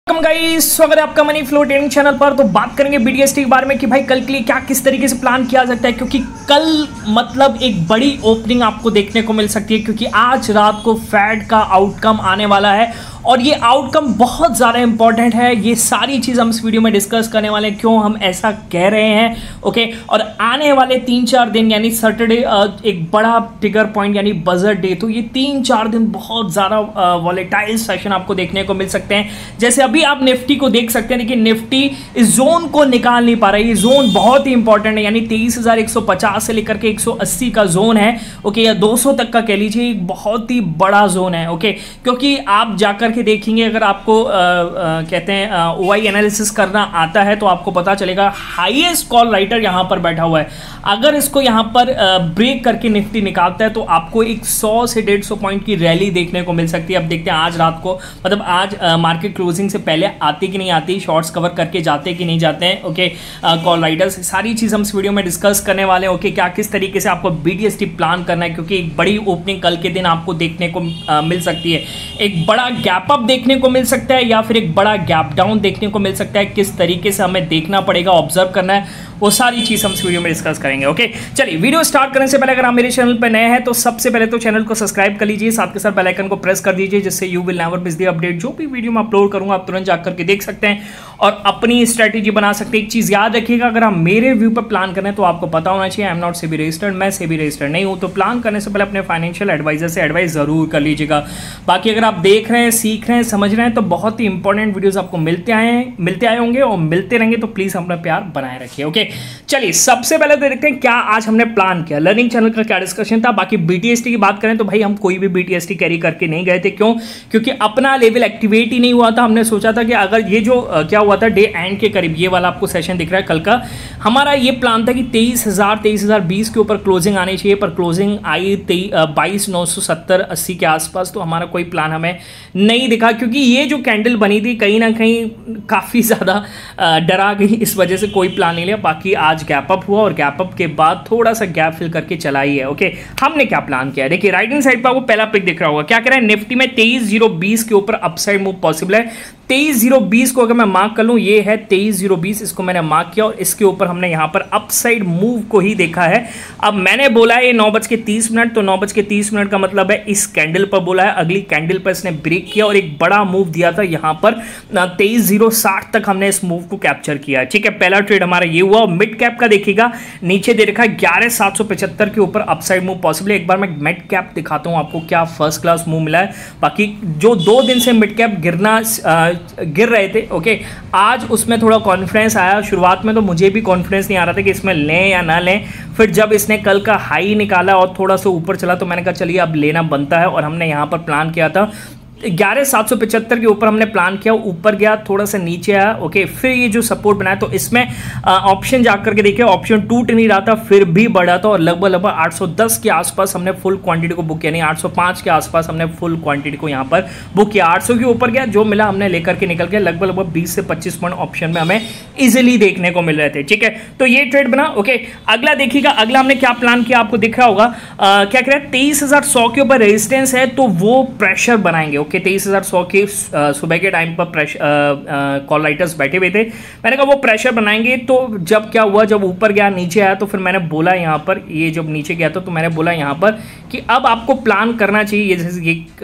Guys, स्वागत है आपका मनी फ्लो ट्रेडिंग चैनल पर। तो बात करेंगे बीटीएसटी के बारे में कि भाई कल के लिए क्या किस तरीके से प्लान किया सकता है, क्योंकि कल मतलब एक बड़ी ओपनिंग आपको देखने को मिल सकती है, क्योंकि आज रात को फेड का आउटकम आने वाला है और ये आउटकम बहुत ज़्यादा इंपॉर्टेंट है। ये सारी चीज़ हम इस वीडियो में डिस्कस करने वाले हैं, क्यों हम ऐसा कह रहे हैं। ओके, और आने वाले 3-4 दिन यानी सैटरडे एक बड़ा ट्रिगर पॉइंट यानी बजट डे, तो ये 3-4 दिन बहुत ज़्यादा वॉलेटाइल सेशन आपको देखने को मिल सकते हैं। जैसे अभी आप निफ्टी को देख सकते हैं, लेकिन निफ्टी इस जोन को निकाल नहीं पा रहा है। ये जोन बहुत ही इंपॉर्टेंट है, यानी 23,150 से लेकर के 180 का जोन है। ओके, या 200 तक का कह लीजिए, एक बहुत ही बड़ा जोन है। ओके, क्योंकि आप जाकर के देखेंगे, अगर आपको कहते हैं ओआई एनालिसिस करना आता है तो आपको पता चलेगा हाईएस्ट कॉल राइटर यहां पर बैठा हुआ है। अगर इसको यहां पर ब्रेक करके निफ्टी निकालता है तो आपको एक 100 से 150 पॉइंट की रैली देखने को मिल सकती है। अब देखते हैं आज रात को, मतलब आज मार्केट क्लोजिंग से पहले आती कि नहीं आती, शॉर्ट्स कवर करके जाते कि नहीं जाते हैं। ओके, कॉल राइडर्स, सारी चीज हम इस वीडियो में डिस्कस करने वाले हैं। ओके, क्या किस तरीके से आपको बीटीएसटी प्लान करना है, क्योंकि एक बड़ी ओपनिंग कल के दिन आपको देखने को मिल सकती है। एक बड़ा गैप अप देखने को मिल सकता है या फिर एक बड़ा गैप डाउन देखने को मिल सकता है। किस तरीके से हमें देखना पड़ेगा, ऑब्जर्व करना है, वो सारी चीज हम इस वीडियो में डिस्कस करेंगे। ओके, चलिए वीडियो स्टार्ट करने से पहले अगर आप मेरे चैनल पर नए हैं तो सबसे पहले तो चैनल को सब्सक्राइब कर लीजिए, साथ के साथ बेल आइकन को प्रेस कर दीजिए, जिससे you will never miss the update. जो भी वीडियो मैं अपलोड करूंगा आप तुरंत जाकर के देख सकते हैं और अपनी स्ट्रेटेजी बना सकते हैं। एक चीज याद रखिएगा, अगर आप मेरे व्यू पर प्लान करें तो आपको पता होना चाहिए I am not SEBI registered, मैं सेबी रजिस्टर्ड नहीं हूं। तो प्लान करने से पहले अपने फाइनेंशियल एडवाइजर से एडवाइस जरूर कर लीजिएगा। बाकी अगर आप देख रहे हैं, सीख रहे हैं, समझ रहे हैं तो बहुत ही इंपॉर्टेंट वीडियोस आपको मिलते आए होंगे और मिलते रहेंगे, तो प्लीज अपना प्यार बनाए रखिए। ओके, चलिए सबसे पहले तो देखते हैं क्या आज हमने प्लान किया, लर्निंग चैनल का क्या डिस्कशन था। बाकी बीटीएसटी की बात करें तो भाई हम कोई भी बीटीएसटी कैरी करके नहीं गए थे। क्यों? क्योंकि अपना लेवल एक्टिवेट ही नहीं हुआ था। हमने सोचा था कि अगर ये जो क्या हुआ था डे एंड के करीब, ये वाला आपको सेशन दिख रहा है कल का, हमारा ये प्लान था कि 23,020 के ऊपर क्लोजिंग आनी चाहिए, पर क्लोजिंग आई 22,970-80 के आसपास। तो हमारा कोई प्लान हमें नहीं दिखा, क्योंकि ये जो कैंडल बनी थी कहीं ना कहीं काफ़ी ज़्यादा डरा गई, इस वजह से कोई प्लान नहीं लिया। बाकी आज गैप अप हुआ और गैप अप के बाद थोड़ा सा गैप फिल करके चला ही है। ओके, हमने क्या प्लान किया, देखिए राइट हैंड साइड पर आपको पहला पिक दिख रहा होगा। क्या कह रहा है, निफ्टी में 23,020 के ऊपर अपसाइड मूव पॉसिबल है। 23,020 को अगर मैं मार्क कर लूं, ये है 23,020, इसको मैंने मार्क किया और इसके ऊपर हमने यहां पर अपसाइड मूव को ही देखा है। अब मैंने बोला है 9:30, तो 9:30 का मतलब है इस कैंडल पर बोला है। अगली कैंडल पर इसने ब्रेक किया और एक बड़ा मूव दिया था यहां पर 23,060 तक हमने इस मूव को कैप्चर किया। ठीक है, पहला ट्रेड हमारा ये हुआ। और मिड कैप का देखिएगा, नीचे दे रखा है 11,775 के ऊपर अपसाइड मूव पॉसिबल है। एक बार मैं मिड कैप दिखाता हूं आपको, क्या फर्स्ट क्लास मूव मिला है। बाकी जो 2 दिन से मिड कैप गिर रहे थे, ओके, आज उसमें थोड़ा कॉन्फिडेंस आया। शुरुआत में तो मुझे भी कॉन्फिडेंस नहीं आ रहा था कि इसमें लें या ना लें। फिर जब इसने कल का हाई निकाला और थोड़ा सा ऊपर चला तो मैंने कहा चलिए अब लेना बनता है, और हमने यहाँ पर प्लान किया था 11,775 के ऊपर हमने प्लान किया, ऊपर गया, थोड़ा सा नीचे आया। ओके, फिर ये जो सपोर्ट बनाया तो इसमें ऑप्शन जाकर के देखिए, ऑप्शन टूट नहीं रहा था, फिर भी बढ़ा था और लगभग 810 के आसपास हमने फुल क्वांटिटी को बुक किया, नहीं 805 के आसपास हमने फुल क्वांटिटी को यहाँ पर बुक किया। 800 के ऊपर गया, जो मिला हमने लेकर के निकल गया। लगभग 20 से 25 पॉइंट ऑप्शन में हमें इजिली देखने को मिल रहे थे। ठीक है, तो ये ट्रेड बना। ओके, अगला देखिएगा, अगला हमने क्या प्लान किया आपको दिख रहा होगा। क्या कह रहा है, 23,100 के ऊपर रेजिस्टेंस है तो वो प्रेशर बनाएंगे। ओके, 23,100 के सुबह के टाइम पर कॉल राइटर्स बैठे हुए थे। मैंने कहा वो प्रेशर बनाएंगे। तो जब क्या हुआ, जब ऊपर गया नीचे आया तो फिर मैंने बोला यहाँ पर, ये जब नीचे गया था तो मैंने बोला यहाँ पर कि अब आपको प्लान करना चाहिए।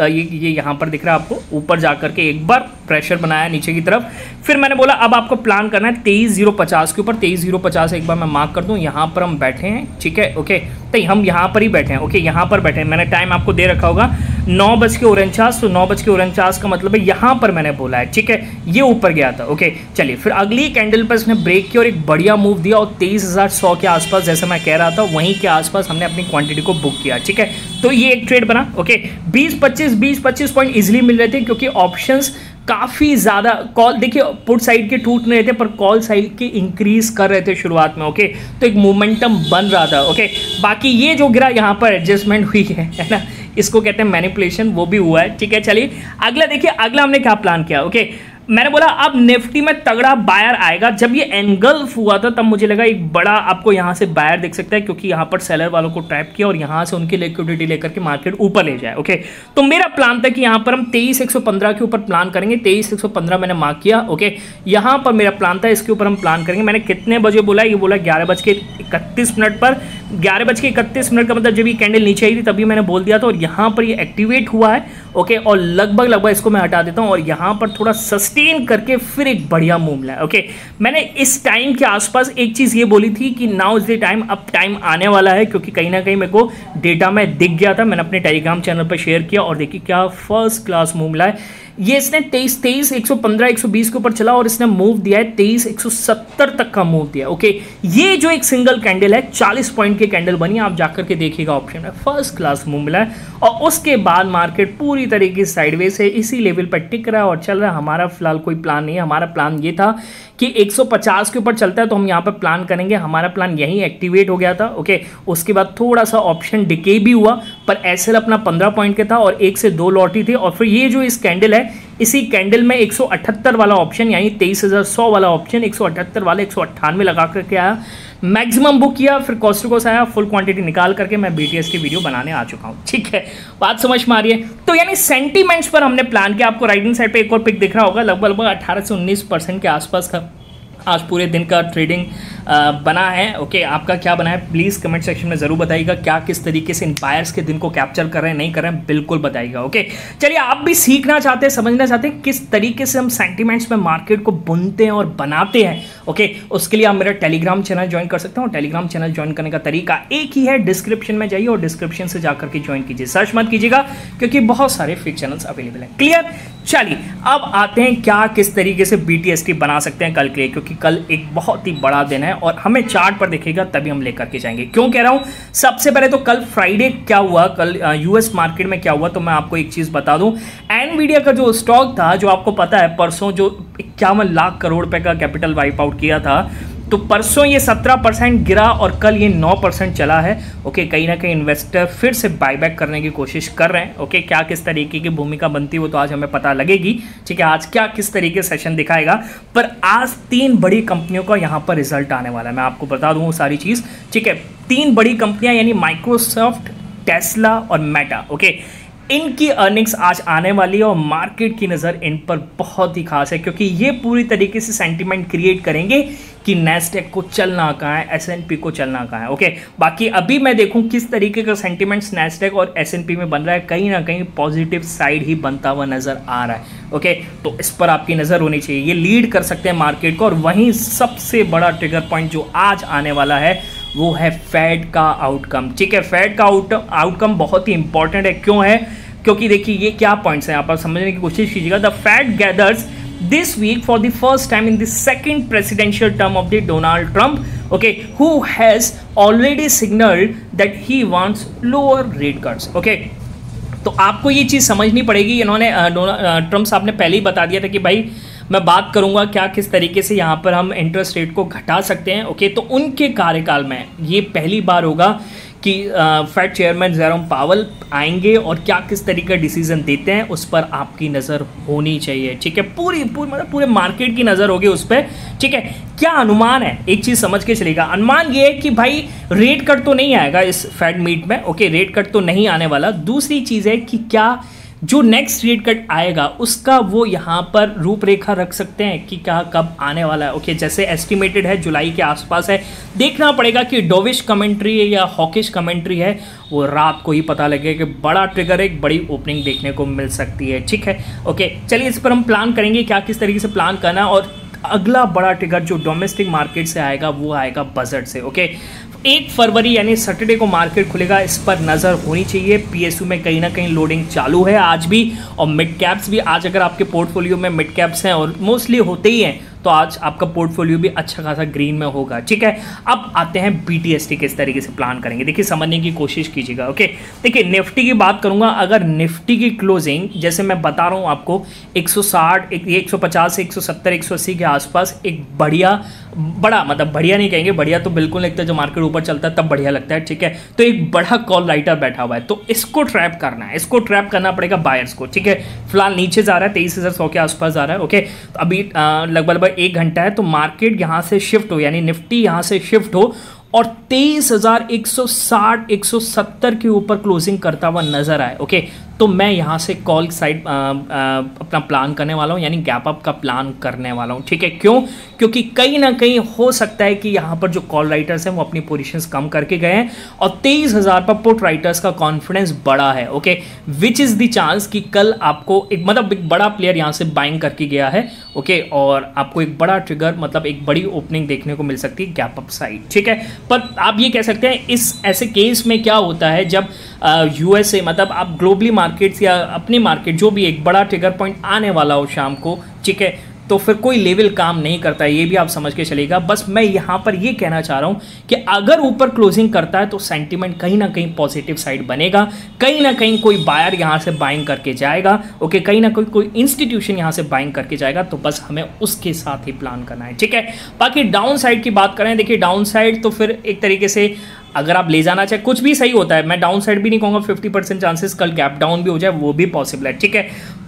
ये यहाँ पर दिख रहा है आपको, ऊपर जाकर के एक बार प्रेशर बनाया नीचे की तरफ। फिर मैंने बोला अब आपको प्लान करना है 23,050 के ऊपर। 23,050 एक बार मैं मार्क कर दूँ, यहाँ पर हम बैठे हैं। ठीक है, ओके, तो हम यहाँ पर ही बैठे हैं। ओके, यहाँ पर बैठे हैं। मैंने टाइम आपको दे रखा होगा 9:49, तो 9:49 का मतलब है यहाँ पर मैंने बोला है। ठीक है, ये ऊपर गया था। ओके, चलिए फिर अगली कैंडल पर इसने ब्रेक किया और एक बढ़िया मूव दिया और 23,100 के आसपास, जैसे मैं कह रहा था वहीं के आसपास हमने अपनी क्वांटिटी को बुक किया। ठीक है, तो ये एक ट्रेड बना। ओके, 20-25 पॉइंट इजिली मिल रहे थे, क्योंकि ऑप्शंस काफ़ी ज़्यादा, कॉल देखिए पुट साइड के टूट नहीं रहे थे पर कॉल साइड के इंक्रीज कर रहे थे शुरुआत में। ओके, तो एक मोमेंटम बन रहा था। ओके, बाकी ये जो गिरा यहाँ पर एडजस्टमेंट हुई है ना, इसको कहते हैं मैनिपुलेशन, वो भी हुआ है। ठीक है, चलिए अगला देखिए, अगला हमने क्या प्लान किया। ओके, मैंने बोला अब निफ्टी में तगड़ा बायर आएगा। जब ये एनगल्फ हुआ था तब मुझे लगा एक बड़ा आपको यहां से बायर दिख सकता है, क्योंकि यहां पर सेलर वालों को ट्रैप किया और यहां से उनकी लिक्विडिटी लेकर के मार्केट ऊपर ले जाए। ओके, तो मेरा प्लान था कि यहां पर हम 23,115 के ऊपर प्लान करेंगे। 23,115 मैंने मार्क किया। ओके, यहां पर मेरा प्लान था इसके ऊपर हम प्लान करेंगे। मैंने कितने बजे बोला, ये बोला 11:31 पर। 11:31 का मतलब जब ये कैंडल नीचे आई थी तभी मैंने बोल दिया था, और यहां पर ये एक्टिवेट हुआ है। ओके, और लगभग इसको मैं हटा देता हूं और यहां पर थोड़ा सस्टेन करके फिर एक बढ़िया मूव मिला। ओके, मैंने इस टाइम के आसपास एक चीज ये बोली थी कि नाउ इज द टाइम, अब टाइम आने वाला है, क्योंकि कहीं ना कहीं मेरे को डेटा में दिख गया था। मैंने अपने टेलीग्राम चैनल पर शेयर किया और देखिए क्या फर्स्ट क्लास मूव मिला है। ये इसने 23, 115, 120 के ऊपर चला और इसने मूव दिया है 23, 170 तक का मूव दिया। ओके, ये जो एक सिंगल कैंडल है 40 पॉइंट की कैंडल बनी, आप जाकर के देखिएगा ऑप्शन में, फर्स्ट क्लास मूव मिला है। और उसके बाद मार्केट पूरी तरीके से साइडवेज से इसी लेवल पर टिक रहा है और चल रहा है। हमारा फिलहाल कोई प्लान नहीं है। हमारा प्लान ये था कि 150 के ऊपर चलता है तो हम यहाँ पर प्लान करेंगे। हमारा प्लान यहीं एक्टिवेट हो गया था। ओके, उसके बाद थोड़ा सा ऑप्शन डिके भी हुआ, पर एसएल अपना 15 पॉइंट के था और 1 से 2 लौटी थी। और फिर ये जो इस कैंडल है, इसी कैंडल में 178 वाला ऑप्शन, यानी 23,100 वाला ऑप्शन 178 वाला 198 लगा करके आया, मैक्सिमम बुक किया, फिर कॉस्ट टू कॉस्ट आया, फुल क्वांटिटी निकाल करके मैं बीटीएस की वीडियो बनाने आ चुका हूं। ठीक है, बात समझ में आ रही है। तो यानी सेंटीमेंट्स पर हमने प्लान किया। आपको राइट हैंड साइड पे एक और पिक दिख रहा होगा, लगभग 18 से 19% के आसपास का आज पूरे दिन का ट्रेडिंग बना है। ओके, आपका क्या बना है प्लीज़ कमेंट सेक्शन में ज़रूर बताइएगा। क्या किस तरीके से इन बायर्स के दिन को कैप्चर कर रहे हैं, नहीं कर रहे हैं, बिल्कुल बताइएगा। ओके, चलिए, आप भी सीखना चाहते हैं, समझना चाहते हैं किस तरीके से हम सेंटिमेंट्स में मार्केट को बुनते हैं और बनाते हैं। ओके, उसके लिए आप मेरा टेलीग्राम चैनल ज्वाइन कर सकते हो। टेलीग्राम चैनल ज्वाइन करने का तरीका एक ही है, डिस्क्रिप्शन में जाइए और डिस्क्रिप्शन से जाकर के ज्वाइन कीजिए। सर्च मत कीजिएगा क्योंकि बहुत सारे फेक चैनल्स अवेलेबल हैं। क्लियर? चलिए, अब आते हैं क्या किस तरीके से बीटीएसटी बना सकते हैं कल के लिए, क्योंकि कल एक बहुत ही बड़ा दिन है और हमें चार्ट पर दिखेगा तभी हम लेकर के जाएंगे। क्यों कह रहा हूं? सबसे पहले तो कल फ्राइडे क्या हुआ, कल यूएस मार्केट में क्या हुआ, तो मैं आपको एक चीज बता दूं। एनवीडिया का जो स्टॉक था, जो आपको पता है परसों जो 51 लाख करोड़ रुपए का कैपिटल वाइप आउट किया था, तो परसों ये 17% गिरा और कल ये 9% चला है। ओके, कहीं ना कहीं इन्वेस्टर फिर से बायबैक करने की कोशिश कर रहे हैं। ओके, क्या किस तरीके की भूमिका बनती है वो तो आज हमें पता लगेगी। ठीक है, आज क्या किस तरीके से सेशन दिखाएगा, पर आज 3 बड़ी कंपनियों का यहाँ पर रिजल्ट आने वाला है। मैं आपको बता दूँ वो सारी चीज़। ठीक है, 3 बड़ी कंपनियाँ यानी माइक्रोसॉफ्ट, टेस्ला और मेटा। ओके, इनकी अर्निंग्स आज आने वाली है और मार्केट की नज़र इन पर बहुत ही खास है, क्योंकि ये पूरी तरीके से सेंटीमेंट क्रिएट करेंगे कि नैस्डैक को चलना कहाँ है, एसएनपी को चलना कहाँ है। ओके, बाकी अभी मैं देखूं किस तरीके का सेंटीमेंट्स नैस्डैक और एसएनपी में बन रहा है, कहीं ना कहीं पॉजिटिव साइड ही बनता हुआ नज़र आ रहा है। ओके, तो इस पर आपकी नज़र होनी चाहिए। ये लीड कर सकते हैं मार्केट को। और वहीं सबसे बड़ा ट्रिगर पॉइंट जो आज आने वाला है वो है फेड का आउटकम। ठीक है, फेड का आउटकम बहुत ही इंपॉर्टेंट है। क्यों है? क्योंकि देखिए ये क्या पॉइंट्स हैं, आप समझने की कोशिश कीजिएगा। The Fed gathers this week for the first time in the second presidential term of the Donald Trump, okay, who has already signaled that he wants lower rate cuts. Okay, तो आपको ये चीज़ समझनी पड़ेगी। इन्होंने ट्रम्प साहब ने पहले ही बता दिया था कि भाई मैं बात करूंगा क्या किस तरीके से यहाँ पर हम इंटरेस्ट रेट को घटा सकते हैं। ओके, तो उनके कार्यकाल में ये पहली बार होगा कि फेड चेयरमैन जेरोम पावल आएंगे और क्या किस तरीके का डिसीजन देते हैं उस पर आपकी नज़र होनी चाहिए। ठीक है, मतलब पूरे मार्केट की नज़र होगी उस पर। ठीक है, क्या अनुमान है, एक चीज़ समझ के चलेगा। अनुमान ये है कि भाई रेट कट तो नहीं आएगा इस फेड मीट में। ओके, रेट कट तो नहीं आने वाला। दूसरी चीज़ है कि क्या जो नेक्स्ट रेट कट आएगा उसका वो यहाँ पर रूपरेखा रख सकते हैं कि क्या कब आने वाला है। ओके, जैसे एस्टिमेटेड है जुलाई के आसपास है। देखना पड़ेगा कि डोविश कमेंट्री है या हॉकिश कमेंट्री है, वो रात को ही पता लगेगा कि बड़ा ट्रिगर, एक बड़ी ओपनिंग देखने को मिल सकती है। ठीक है, ओके, चलिए इस पर हम प्लान करेंगे क्या किस तरीके से प्लान करना। और अगला बड़ा ट्रिगर जो डोमेस्टिक मार्केट से आएगा वो आएगा बजट से। ओके, 1 फरवरी यानी सैटरडे को मार्केट खुलेगा, इस पर नज़र होनी चाहिए। पीएसयू में कहीं ना कहीं लोडिंग चालू है आज भी, और मिड कैप्स भी। आज अगर आपके पोर्टफोलियो में मिड कैप्स हैं और मोस्टली होते ही हैं तो आज आपका पोर्टफोलियो भी अच्छा खासा ग्रीन में होगा। ठीक है, अब आते हैं BTST किस तरीके से प्लान करेंगे, देखिए समझने की कोशिश कीजिएगा। ओके, देखिए निफ्टी की बात करूंगा, अगर निफ्टी की क्लोजिंग जैसे मैं बता रहा हूं आपको 160 150 से 170 180 के आसपास एक बड़ा मतलब बढ़िया नहीं कहेंगे, बढ़िया तो बिल्कुल लगता है, जब मार्केट ऊपर चलता है तब बढ़िया लगता है। ठीक है, तो एक बड़ा कॉल राइटर बैठा हुआ है, तो इसको ट्रैप करना है, इसको ट्रैप करना पड़ेगा बायर्स को। ठीक है, फिलहाल नीचे जा रहा है 23,100 के आसपास जा रहा है। ओके, तो अभी लगभग 1 घंटा है, तो मार्केट यहां से शिफ्ट हो, यानी निफ्टी यहां से शिफ्ट हो और 23,160 170 के ऊपर क्लोजिंग करता हुआ नजर आए। ओके, तो मैं यहाँ से कॉल साइड अपना प्लान करने वाला हूँ, यानी गैप अप का प्लान करने वाला हूँ। ठीक है, क्यों? क्योंकि कहीं ना कहीं हो सकता है कि यहाँ पर जो कॉल राइटर्स हैं वो अपनी पोजीशंस कम करके गए हैं और 23,000 पर पुट राइटर्स का कॉन्फिडेंस बड़ा है। Okay, which is the chance कि कल आपको एक बड़ा प्लेयर यहाँ से बाइंग करके गया है। ओके, और आपको एक बड़ा ट्रिगर मतलब एक बड़ी ओपनिंग देखने को मिल सकती है गैप अप साइड। ठीक है, पर आप ये कह सकते हैं इस ऐसे केस में क्या होता है जब USA मतलब आप ग्लोबली मार्केट्स या अपनी मार्केट जो भी एक बड़ा ट्रिगर पॉइंट आने वाला हो शाम को, ठीक है, तो फिर कोई लेवल काम नहीं करता है, ये भी आप समझ के चलेगा। बस मैं यहाँ पर ये कहना चाह रहा हूँ कि अगर ऊपर क्लोजिंग करता है तो सेंटीमेंट कहीं ना कहीं पॉजिटिव साइड बनेगा, कहीं ना कहीं कोई बायर यहाँ से बाइंग करके जाएगा। ओके, कहीं ना कोई इंस्टीट्यूशन यहाँ से बाइंग करके जाएगा, तो बस हमें उसके साथ ही प्लान करना है। ठीक है, बाकी डाउन साइड की बात करें, देखिए डाउन साइड तो फिर एक तरीके से अगर आप ले जाना चाहे कुछ भी सही होता है, मैं डाउन साइड भी नहीं कहूँगा, 50% चांसेस कल गैप डाउन भी हो जाए, वो भी पॉसिबल है। ठीक है,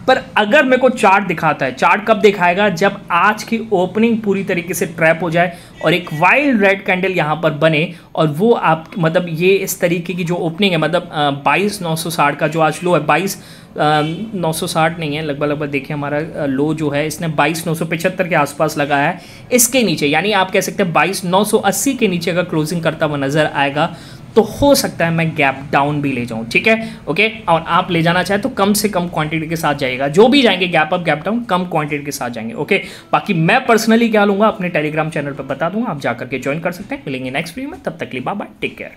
पर अगर मेरे को चार्ट दिखाता है, चार्ट कब दिखाएगा? जब आज की ओपनिंग पूरी तरीके से ट्रैप हो जाए और एक वाइल्ड रेड कैंडल यहाँ पर बने और वो आप मतलब ये इस तरीके की जो ओपनिंग है मतलब 22,960 का जो आज लो है, 22,960 नहीं है, लगभग देखिए हमारा लो जो है इसने 22,975 के आसपास लगाया है, इसके नीचे यानी आप कह सकते हैं 22,980 के नीचे अगर क्लोजिंग करता हुआ नजर आएगा तो हो सकता है मैं गैप डाउन भी ले जाऊं। ठीक है, ओके, और आप ले जाना चाहे तो कम से कम क्वांटिटी के साथ जाइएगा, जो भी जाएंगे gap up gap down calm quantity के साथ जाएंगे। ओके, बाकी मैं पर्सनली क्या लूंगा अपने टेलीग्राम चैनल पर बता दूंगा, आप जाकर के ज्वाइन कर सकते हैं। मिलेंगे नेक्स्ट वीडियो में, तब तक के लिए बाय बाय, टेक केयर।